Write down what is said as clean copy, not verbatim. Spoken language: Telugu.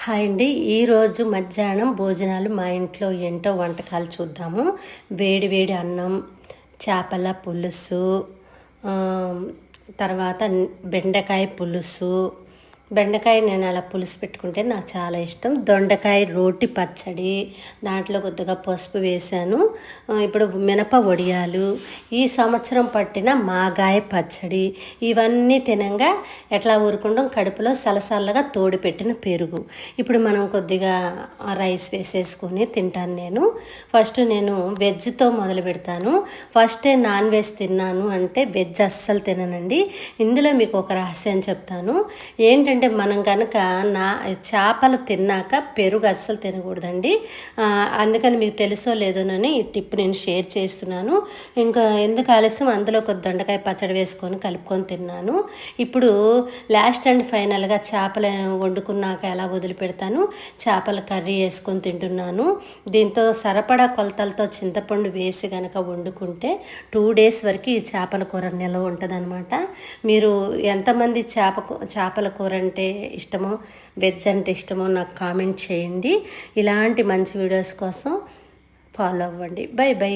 హాయ్ అండి. ఈరోజు మధ్యాహ్నం భోజనాలు మా ఇంట్లో ఏంటో వంటకాలు చూద్దాము. వేడి వేడి అన్నం, చేపల పులుసు, తర్వాత బెండకాయ పులుసు. బెండకాయ నేను అలా పులుసు పెట్టుకుంటే నాకు చాలా ఇష్టం. దొండకాయ రోటి పచ్చడి, దాంట్లో కొద్దిగా పసుపు వేశాను. ఇప్పుడు మినప వడియాలు, ఈ సంవత్సరం పట్టిన మాగాయ పచ్చడి, ఇవన్నీ తినంగా ఎట్లా ఊరుకుంటాం, కడుపులో సలసల్లగా తోడు పెట్టిన పెరుగు. ఇప్పుడు మనం కొద్దిగా రైస్ వేసేసుకొని తింటాను. ఫస్ట్ నేను వెజ్తో మొదలు పెడతాను. ఫస్టే నాన్ వెజ్ తిన్నాను అంటే వెజ్ అస్సలు తిననండి. ఇందులో మీకు ఒక రహస్యం చెప్తాను. ఏంటంటే మనం కనుక చేపలు తిన్నాక పెరుగు అస్సలు తినకూడదండి. అందుకని మీకు తెలుసో లేదోనని ఈ టిప్ నేను షేర్ చేస్తున్నాను. ఇంకా ఎందుకు ఆలస్యం, అందులో కొద్ది దొండకాయ పచ్చడి వేసుకొని కలుపుకొని తిన్నాను. ఇప్పుడు లాస్ట్ అండ్ ఫైనల్గా చేపలు వండుకున్నాక ఎలా వదిలిపెడతాను, చేపల కర్రీ వేసుకొని తింటున్నాను. దీంతో సరిపడా కొలతలతో చింతపండు వేసి కనుక వండుకుంటే 2 days వరకు ఈ చేపల కూర నిల్వ ఉంటుంది అనమాట. మీరు ఎంతమంది చేపల కూర అంటే ఇష్టమో, వెజ్ అంటే ఇష్టమో నాకు కామెంట్ చేయండి. ఇలాంటి మంచి వీడియోస్ కోసం ఫాలో అవ్వండి. By by.